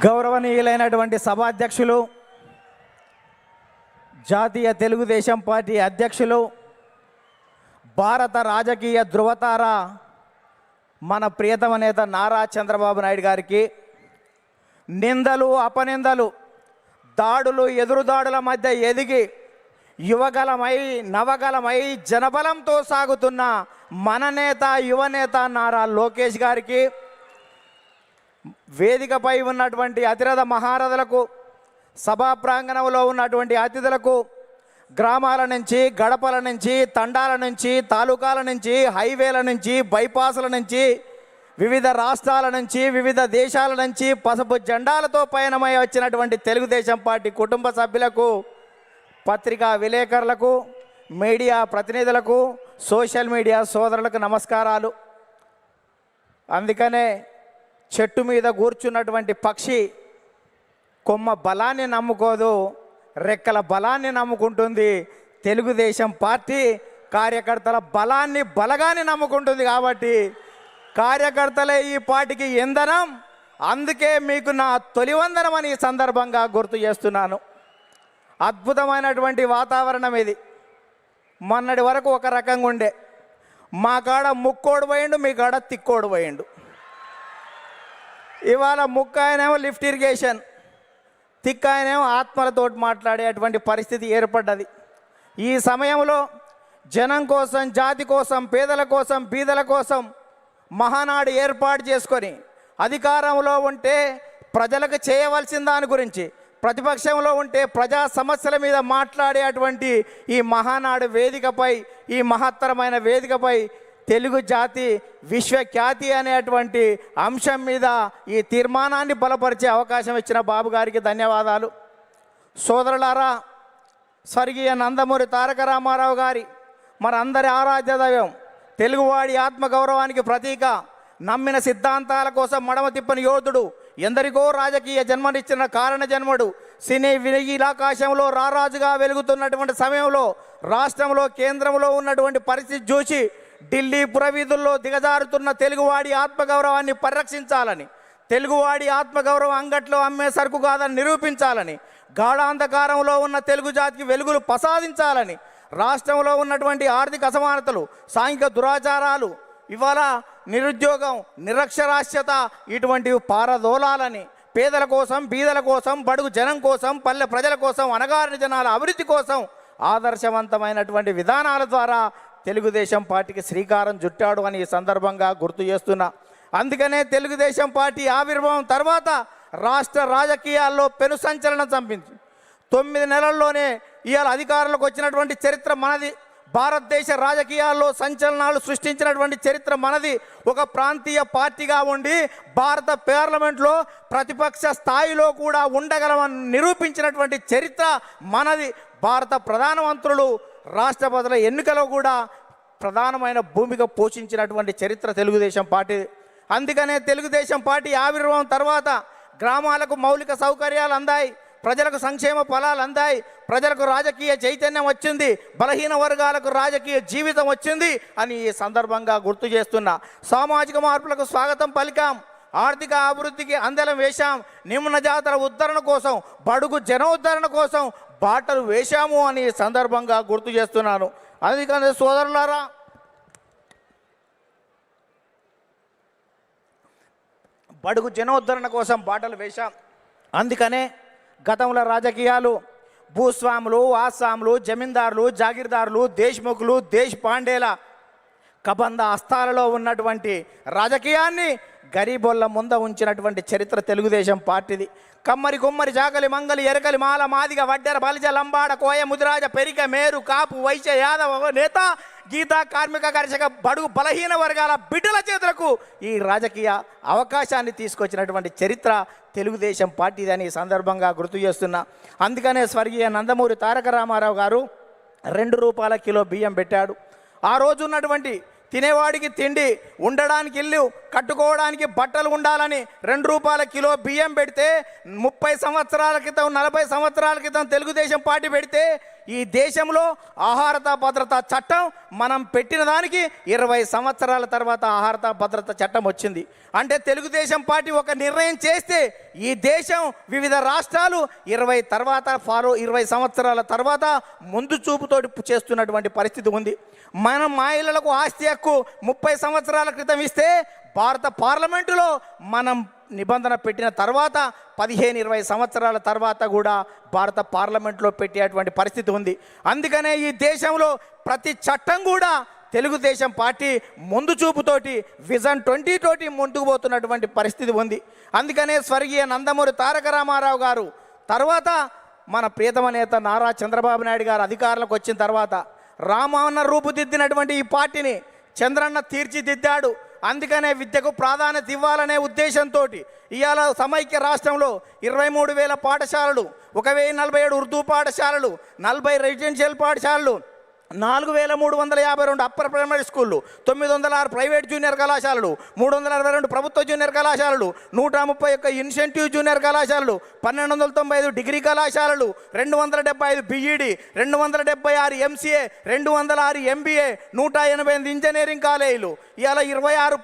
గౌరవనీయులైనటువంటి సభాధ్యక్షులు, జాతీయ తెలుగుదేశం పార్టీ అధ్యక్షులు, భారత రాజకీయ ధృవతార మన ప్రియతమ నేత నారా చంద్రబాబు నాయుడు గారికి నిందలు, అపనిందలు, దాడులు, ఎదురుదాడుల మధ్య ఎదిగి యువగలమై నవగలమై జనబలంతో సాగుతున్న మన నేత, యువనేత నారా లోకేష్ గారికి, వేదికపై ఉన్నటువంటి అతిరథ మహారథులకు, సభా ప్రాంగణంలో ఉన్నటువంటి అతిథులకు, గ్రామాల నుంచి, గడపల నుంచి, తండాల నుంచి, తాలూకాల నుంచి, హైవేల నుంచి, బైపాసుల నుంచి, వివిధ రాష్ట్రాల నుంచి, వివిధ దేశాల నుంచి పసుపు జెండాలతో పయనమై వచ్చినటువంటి తెలుగుదేశం పార్టీ కుటుంబ సభ్యులకు, పత్రికా విలేకరులకు, మీడియా ప్రతినిధులకు, సోషల్ మీడియా సోదరులకు నమస్కారాలు. అందుకనే చెట్టు మీద కూర్చున్నటువంటి పక్షి కొమ్మ బలాన్ని నమ్ముకోదు, రెక్కల బలాన్ని నమ్ముకుంటుంది. తెలుగుదేశం పార్టీ కార్యకర్తల బలాన్ని, బలగాన్ని నమ్ముకుంటుంది. కాబట్టి కార్యకర్తలే ఈ పార్టీకి ఇంధనం. అందుకే మీకు నా తొలివందనం అని ఈ సందర్భంగా గుర్తు చేస్తున్నాను. అద్భుతమైనటువంటి వాతావరణం ఇది. మొన్నటి వరకు ఒక రకంగా ఉండే, మా కాడ ముక్కోడు పోయిండు, మీ కాడ తిక్కోడు పోయిండు. ఇవాళ ముక్క ఆయనేమో లిఫ్ట్ ఇరిగేషన్, తిక్క ఆయనేమో ఆత్మలతోటి మాట్లాడేటువంటి పరిస్థితి ఏర్పడ్డది. ఈ సమయంలో జనం కోసం, జాతి కోసం, పేదల కోసం, బీదల కోసం మహానాడు ఏర్పాటు చేసుకొని అధికారంలో ఉంటే ప్రజలకు చేయవలసిన దాని గురించి, ప్రతిపక్షంలో ఉంటే ప్రజా సమస్యల మీద మాట్లాడేటువంటి ఈ మహానాడు వేదికపై, ఈ మహత్తరమైన వేదికపై తెలుగు జాతి విశ్వఖ్యాతి అనేటువంటి అంశం మీద ఈ తీర్మానాన్ని బలపరిచే అవకాశం ఇచ్చిన బాబు గారికి ధన్యవాదాలు. సోదరులారా, స్వర్గీయ నందమూరి తారక రామారావు గారి మనందరి ఆరాధ్య దైవం, తెలుగువాడి ఆత్మగౌరవానికి ప్రతీక, నమ్మిన సిద్ధాంతాల కోసం మడమ తిప్పని యోధుడు, ఎందరికో రాజకీయ జన్మనిచ్చిన కారణ జన్మడు, సినీ వినీలాకాశంలో రారాజుగా వెలుగుతున్నటువంటి సమయంలో రాష్ట్రంలో, కేంద్రంలో ఉన్నటువంటి పరిస్థితి చూసి ఢిల్లీ పురవీధుల్లో దిగజారుతున్న తెలుగువాడి ఆత్మగౌరవాన్ని పరిరక్షించాలని, తెలుగువాడి ఆత్మగౌరవం అంగట్లో అమ్మే సరుకు కాదని నిరూపించాలని, గాఢాంధకారంలో ఉన్న తెలుగు జాతికి వెలుగులు ప్రసాదించాలని, రాష్ట్రంలో ఉన్నటువంటి ఆర్థిక అసమానతలు, సాంఘిక దురాచారాలు, ఇవాళ నిరుద్యోగం, నిరక్షరాస్యత ఇటువంటివి పారదోలాలని, పేదల కోసం, బీదల కోసం, బడుగు జనం కోసం, పల్లె ప్రజల కోసం, అణగారిన జనాల అభివృద్ధి కోసం ఆదర్శవంతమైనటువంటి విధానాల ద్వారా తెలుగుదేశం పార్టీకి శ్రీకారం చుట్టాడు అని ఈ సందర్భంగా గుర్తు చేస్తున్నా. అందుకనే తెలుగుదేశం పార్టీ ఆవిర్భావం తర్వాత రాష్ట్ర రాజకీయాల్లో పెను సంచలనం చంపింది. 9 నెలల్లోనే ఇవాళ అధికారంలోకి వచ్చినటువంటి చరిత్ర మనది. భారతదేశ రాజకీయాల్లో సంచలనాలు సృష్టించినటువంటి చరిత్ర మనది. ఒక ప్రాంతీయ పార్టీగా ఉండి భారత పార్లమెంట్లో ప్రతిపక్ష స్థాయిలో కూడా ఉండగలమని నిరూపించినటువంటి చరిత్ర మనది. భారత ప్రధానమంత్రులు, రాష్ట్రపతుల ఎన్నికలో కూడా ప్రధానమైన భూమిక పోషించినటువంటి చరిత్ర తెలుగుదేశం పార్టీ. అందుకనే తెలుగుదేశం పార్టీ ఆవిర్భావం తర్వాత గ్రామాలకు మౌలిక సౌకర్యాలు అందాయి, ప్రజలకు సంక్షేమ ఫలాలు అందాయి, ప్రజలకు రాజకీయ చైతన్యం వచ్చింది, బలహీన వర్గాలకు రాజకీయ జీవితం వచ్చింది అని ఈ సందర్భంగా గుర్తు చేస్తున్నా. సామాజిక మార్పులకు స్వాగతం పలికాం, ఆర్థిక అభివృద్ధికి అందలం వేశాం, నిమ్న జాతర ఉద్ధరణ కోసం, బడుగు జన ఉద్ధరణ కోసం బాటలు వేశాము అని సందర్భంగా గుర్తు చేస్తున్నాను. అందుకని సోదరులారా, బడుగు జనోద్ధరణ కోసం బాటలు వేశాం. అందుకనే గతంలో రాజకీయాలు భూస్వాములు, ఆసాములు, జమీందారులు, జాగీర్దారులు, దేశ్ముఖులు, దేశ్ పాండేల కబంధ హస్తాలలో ఉన్నటువంటి రాజకీయాన్ని గరీబోళ్ళ ముంద ఉంచినటువంటి చరిత్ర తెలుగుదేశం పార్టీది. కమ్మరి, కుమ్మరి, జాగలి, మంగలి, ఎరకలి, మాల, మాదిగ, వడ్డెర, బలిజ, లంబాడ, కోయ, ముదిరాజ, పెరిక, మేరు, కాపు, వైశ్య, యాదవ నేత, గీత, కార్మిక, కర్షక, బడుగు బలహీన వర్గాల బిడ్డల చేతులకు ఈ రాజకీయ అవకాశాన్ని తీసుకొచ్చినటువంటి చరిత్ర తెలుగుదేశం పార్టీదని ఈ సందర్భంగా గుర్తు చేస్తున్నా. అందుకనే స్వర్గీయ నందమూరి తారక రామారావు గారు 2 రూపాయల కిలో బియ్యం పెట్టాడు. ఆ రోజు ఉన్నటువంటి తినేవాడికి తిండి, ఉండడానికి ఇల్లు, కట్టుకోవడానికి బట్టలు ఉండాలని 2 రూపాయల కిలో బియ్యం పెడితే 30 సంవత్సరాల క్రితం, 40 సంవత్సరాల క్రితం తెలుగుదేశం పార్టీ పెడితే ఈ దేశంలో ఆహారత భద్రత చట్టం మనం పెట్టిన దానికి 20 సంవత్సరాల తర్వాత ఆహారత భద్రత చట్టం వచ్చింది. అంటే తెలుగుదేశం పార్టీ ఒక నిర్ణయం చేస్తే ఈ దేశం వివిధ రాష్ట్రాలు 20 సంవత్సరాల తర్వాత ముందు చూపుతోటి చేస్తున్నటువంటి పరిస్థితి ఉంది. మనం మహిళలకు ఆస్తి హక్కు 30 సంవత్సరాల క్రితం ఇస్తే భారత పార్లమెంటులో మనం నిబంధన పెట్టిన తర్వాత 15-20 సంవత్సరాల తర్వాత కూడా భారత పార్లమెంట్లో పెట్టేటువంటి పరిస్థితి ఉంది. అందుకనే ఈ దేశంలో ప్రతి చట్టం కూడా తెలుగుదేశం పార్టీ ముందు చూపుతోటి విజన్ 20 తోటి ముందుకు పోతున్నటువంటి పరిస్థితి ఉంది. అందుకనే స్వర్గీయ నందమూరి తారక రామారావు గారు తర్వాత మన ప్రియతమ నేత నారా చంద్రబాబు నాయుడు గారు అధికారులకు వచ్చిన తర్వాత రామన్న రూపుదిద్దినటువంటి ఈ పార్టీని చంద్రన్న తీర్చిదిద్దాడు. అందుకనే విద్యకు ప్రాధాన్యత ఇవ్వాలనే ఉద్దేశంతో ఇవాళ సమైక్య రాష్ట్రంలో 23,000 పాఠశాలలు, 1,047 ఉర్దూ పాఠశాలలు, 40 రెసిడెన్షియల్ పాఠశాలలు, 4,352 అప్పర్ ప్రైమరీ స్కూళ్ళు, 906 ప్రైవేట్ జూనియర్ కళాశాలలు, 362 ప్రభుత్వ జూనియర్ కళాశాలలు, 131 ఇన్సెంటివ్ జూనియర్ కళాశాలలు, 1,295 డిగ్రీ కళాశాలలు, 275 బీఈడి, 276 ఎంసీఏ, 206 ఎంబీఏ, 188 ఇంజనీరింగ్ కాలేజీలు, ఇవాళ 26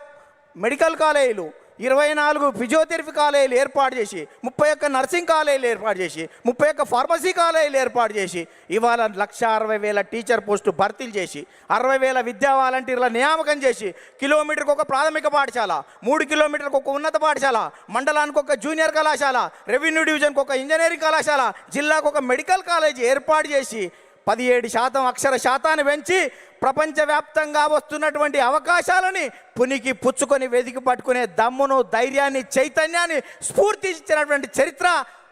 మెడికల్ కాలేజీలు, 24 ఫిజియోథెరపీ కాలేజీలు ఏర్పాటు చేసి, 31 నర్సింగ్ కాలేజీలు ఏర్పాటు చేసి, 31 ఫార్మసీ కాలేజీలు ఏర్పాటు చేసి, ఇవాళ 1,60,000 టీచర్ పోస్టు భర్తీలు చేసి, 60,000 విద్యా వాలంటీర్ల నియామకం చేసి, కిలోమీటర్కి ఒక ప్రాథమిక పాఠశాల, 3 కిలోమీటర్కి ఒక ఉన్నత పాఠశాల, మండలానికి ఒక జూనియర్ కళాశాల, రెవెన్యూ డివిజన్కి ఒక ఇంజనీరింగ్ కళాశాల, జిల్లాకు ఒక మెడికల్ కాలేజీ ఏర్పాటు చేసి 17% అక్షర శాతాన్ని పెంచి ప్రపంచవ్యాప్తంగా వస్తున్నటువంటి అవకాశాలని పునికి పుచ్చుకొని వెతికి పట్టుకునే దమ్మును, ధైర్యాన్ని, చైతన్యాన్ని, స్ఫూర్తి ఇచ్చినటువంటి చరిత్ర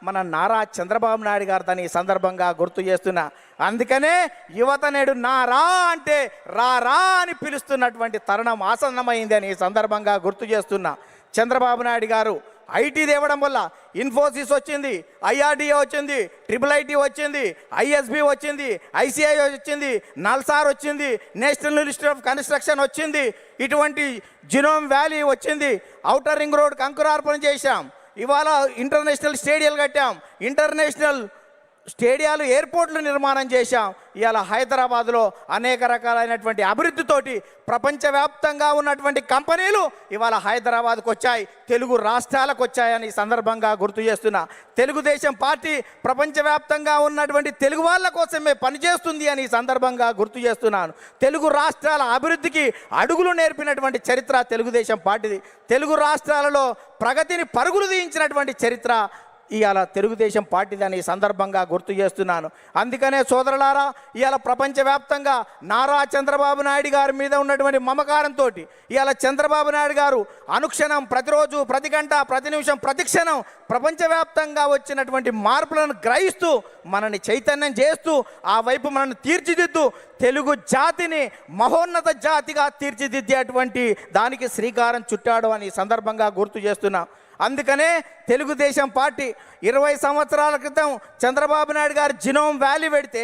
మన నారా చంద్రబాబు నాయుడు గారు దాన్ని ఈ సందర్భంగా గుర్తు చేస్తున్నా. అందుకనే యువత నేడు నారా అంటే రా అని పిలుస్తున్నటువంటి తరుణం ఆసన్నమైంది అని ఈ సందర్భంగా గుర్తు చేస్తున్నా. చంద్రబాబు నాయుడు గారు ఐటీ తేవడం వల్ల ఇన్ఫోసిస్ వచ్చింది, ఐఆర్డీఏ వచ్చింది, IIIT వచ్చింది, ఐఎస్బి వచ్చింది, ఐసిఐ వచ్చింది, నల్సార్ వచ్చింది, నేషనల్ ఇన్స్టిట్యూట్ ఆఫ్ కన్స్ట్రక్షన్ వచ్చింది, ఇటువంటి జినోమ్ వ్యాలీ వచ్చింది, ఔటర్ రింగ్ రోడ్ అంకురార్పణ చేశాం, ఇవాళ ఇంటర్నేషనల్ స్టేడియాలు కట్టాం, ఇంటర్నేషనల్ స్టేడియాలు, ఎయిర్పోర్ట్లు నిర్మాణం చేశాం. ఇవాళ హైదరాబాద్లో అనేక రకాలైనటువంటి అభివృద్ధితోటి ప్రపంచవ్యాప్తంగా ఉన్నటువంటి కంపెనీలు ఇవాళ హైదరాబాద్కు వచ్చాయి, తెలుగు రాష్ట్రాలకు వచ్చాయని ఈ సందర్భంగా గుర్తు చేస్తున్నా. తెలుగుదేశం పార్టీ ప్రపంచవ్యాప్తంగా ఉన్నటువంటి తెలుగు వాళ్ళ కోసమే పనిచేస్తుంది అని ఈ సందర్భంగా గుర్తు చేస్తున్నాను. తెలుగు రాష్ట్రాల అభివృద్ధికి అడుగులు నేర్పినటువంటి చరిత్ర తెలుగుదేశం పార్టీది. తెలుగు రాష్ట్రాలలో ప్రగతిని పరుగులు తీయించినటువంటి చరిత్ర ఇవాళ తెలుగుదేశం పార్టీదని ఈ సందర్భంగా గుర్తు చేస్తున్నాను. అందుకనే సోదరులారా, ఇవాళ ప్రపంచవ్యాప్తంగా నారా చంద్రబాబు నాయుడు గారి మీద ఉన్నటువంటి మమకారంతో ఇవాళ చంద్రబాబు నాయుడు గారు అనుక్షణం, ప్రతిరోజు, ప్రతి గంట, ప్రతి నిమిషం, ప్రతి క్షణం ప్రపంచవ్యాప్తంగా వచ్చినటువంటి మార్పులను గ్రహిస్తూ మనని చైతన్యం చేస్తూ ఆ వైపు మనల్ని తీర్చిదిద్దు తెలుగు జాతిని మహోన్నత జాతిగా తీర్చిదిద్దేటువంటి దానికి శ్రీకారం చుట్టాడు అని ఈ సందర్భంగా గుర్తు చేస్తున్నా. అందుకనే తెలుగుదేశం పార్టీ 20 సంవత్సరాల క్రితం చంద్రబాబు నాయుడు గారు జినోమ్ వ్యాలీ పెడితే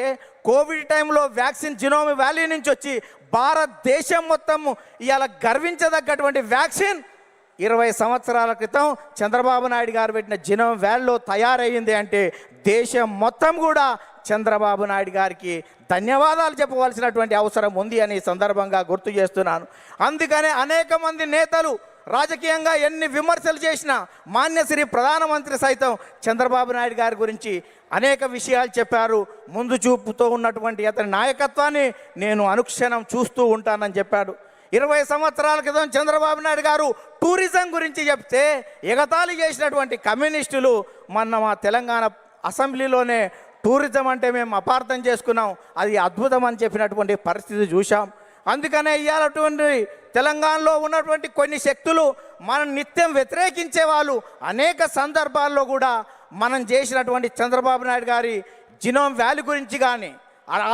కోవిడ్ టైంలో వ్యాక్సిన్ జినోమ్ వ్యాలీ నుంచి వచ్చి భారతదేశం మొత్తం ఇవాళ గర్వించదగ్గటువంటి వ్యాక్సిన్ 20 సంవత్సరాల క్రితం చంద్రబాబు నాయుడు గారు పెట్టిన జినోమ్ వ్యాలీలో తయారయ్యింది అంటే దేశం మొత్తం కూడా చంద్రబాబు నాయుడు గారికి ధన్యవాదాలు చెప్పవలసినటువంటి అవసరం ఉంది అని సందర్భంగా గుర్తు చేస్తున్నాను. అందుకనే అనేక మంది నేతలు రాజకీయంగా ఎన్ని విమర్శలు చేసినా మాన్యశ్రీ ప్రధానమంత్రి సైతం చంద్రబాబు నాయుడు గారి గురించి అనేక విషయాలు చెప్పారు. ముందు చూపుతో ఉన్నటువంటి అతని నాయకత్వాన్ని నేను అనుక్షణం చూస్తూ ఉంటానని చెప్పాడు. 20 సంవత్సరాల క్రితం చంద్రబాబు నాయుడు గారు టూరిజం గురించి చెప్తే ఎగతాళి చేసినటువంటి కమ్యూనిస్టులు మొన్న మా తెలంగాణ అసెంబ్లీలోనే టూరిజం అంటే మేము అపార్థం చేసుకున్నాం, అది అద్భుతం అని చెప్పినటువంటి పరిస్థితి చూసాం. అందుకనే ఇవాళటువంటి తెలంగాణలో ఉన్నటువంటి కొన్ని శక్తులు మనం నిత్యం వ్యతిరేకించే వాళ్ళు అనేక సందర్భాల్లో కూడా మనం చేసినటువంటి చంద్రబాబు నాయుడు గారి జినోమ్ వ్యాలీ గురించి కానీ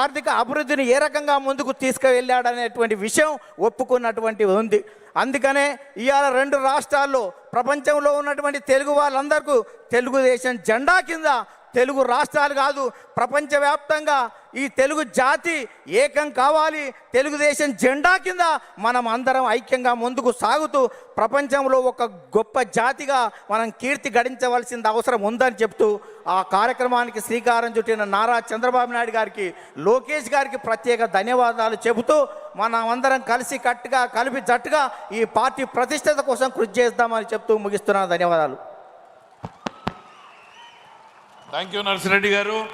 ఆర్థిక అభివృద్ధిని ఏ రకంగా ముందుకు తీసుకువెళ్ళాడనేటువంటి విషయం ఒప్పుకున్నటువంటి ఉంది. అందుకనే ఇవాళ 2 రాష్ట్రాల్లో ప్రపంచంలో ఉన్నటువంటి తెలుగు వాళ్ళందరికీ తెలుగుదేశం జెండా కింద తెలుగు రాష్ట్రాలు కాదు ప్రపంచవ్యాప్తంగా ఈ తెలుగు జాతి ఏకం కావాలి. తెలుగుదేశం జెండా కింద మనం అందరం ఐక్యంగా ముందుకు సాగుతూ ప్రపంచంలో ఒక గొప్ప జాతిగా మనం కీర్తి గడించవలసిన అవసరం ఉందని చెప్తూ ఆ కార్యక్రమానికి శ్రీకారం చుట్టిన నారా చంద్రబాబు నాయుడు గారికి, లోకేష్ గారికి ప్రత్యేక ధన్యవాదాలు చెబుతూ మనం అందరం కలిసి కట్టుగా కలిపి జట్టుగా ఈ పార్టీ ప్రతిష్టత కోసం కృషి చేద్దామని చెప్తూ ముగిస్తున్నాను. ధన్యవాదాలు. థ్యాంక్ యూ నర్సిరెడ్డి గారు.